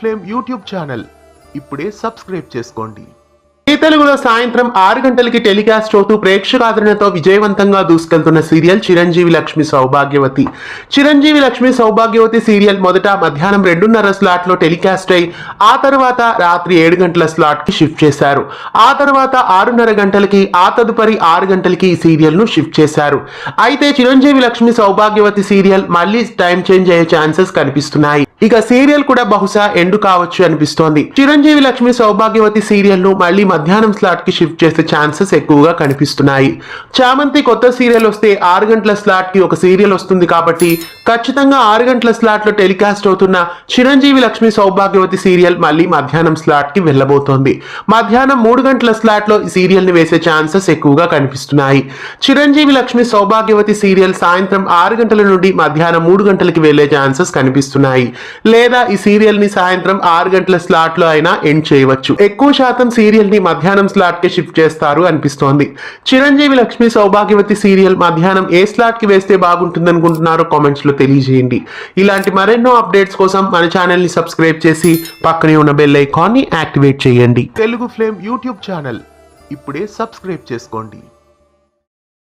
Flame YouTube channel ఇప్పుడే subscribe చేసుకోండి. ఈ తెలుగులో సాయంత్రం 6 గంటలకి టెలికాస్ట్ అవుతూ ప్రేక్షకాదరణతో విజయవంతంగా దూసుకెళ్తున్న సీరియల్ చిరంజీవి లక్ష్మి సౌభాగ్యవతి. చిరంజీవి లక్ష్మి సౌభాగ్యవతి సీరియల్ మొదట మధ్యాహ్నం 2:30 స్లాట్ లో టెలికాస్ట్ అయి ఆ తర్వాత రాత్రి 7 గంటల స్లాట్ కి షిఫ్ట్ చేశారు. ఆ తర్వాత 6:30 గంటలకి, ఆ తదుపరి 6 గంటలకి ఈ సీరియల్ ను షిఫ్ట్ చేశారు. అయితే చిరంజీవి లక్ష్మి సౌభాగ్యవతి సీరియల్ మళ్ళీ టైం చేంజ్ అయ్యే ఛాన్సెస్ కనిపిస్తున్నాయి. ఇక సీరియల్ కూడా బహుశా ఎండు కావచ్చు అనిపిస్తోంది. చిరంజీవి లక్ష్మి సౌభాగ్యవతి సీరియల్ ను మళ్ళీ మధ్యాహ్నం స్లాట్ కి షిఫ్ట్ చేసే ఛాన్సెస్ ఎక్కువగా కనిపిస్తున్నాయి. చామంతి కొత్త సీరియల్ వస్తే 6 గంటల స్లాట్ కి ఒక సీరియల్ వస్తుంది కాబట్టి ఖచ్చితంగా 6 గంటల స్లాట్ లో టెలికాస్ట్ అవుతున్న చిరంజీవి లక్ష్మి సౌభాగ్యవతి సీరియల్ మళ్ళీ మధ్యాహ్నం స్లాట్ కి వెళ్ళబోతోంది. మధ్యాహ్నం 3 గంటల స్లాట్ లో ఈ సీరియల్ ని వేసే ఛాన్సెస్ ఎక్కువగా కనిపిస్తున్నాయి. చిరంజీవి లక్ష్మి సౌభాగ్యవతి సీరియల్ సాయంత్రం 6 గంటల నుండి మధ్యాహ్నం 3 గంటలకి వెళ్లే ఛాన్సెస్ కనిపిస్తున్నాయి. లేదా ఈ సీరియల్ ని సాయంత్రం 6 గంటల స్లాట్ లో అయినా ఎండ్ చేయవచ్చు. ఎక్కువ శాతం సీరియల్ ని మధ్యాహ్నం స్లాట్ కి షిఫ్ట్ చేస్తారు అనిపిస్తోంది. చిరంజీవి లక్ష్మి సౌభాగ్యవతి సీరియల్ మధ్యాహ్నం ఏ స్లాట్ కి వేస్తే బాగుంటుంది అనుకుంటున్నారో కామెంట్స్ లో తెలియజేయండి. ఇలాంటి మరెన్నో అప్డేట్స్ కోసం మన ఛానల్ ని సబ్స్క్రైబ్ చేసి పక్కనే ఉన్న బెల్ ఐకాన్ ని యాక్టివేట్ చేయండి. తెలుగు ఫ్లేమ్ యూట్యూబ్ ఛానల్ ఇప్పుడే సబ్స్క్రైబ్ చేసుకోండి.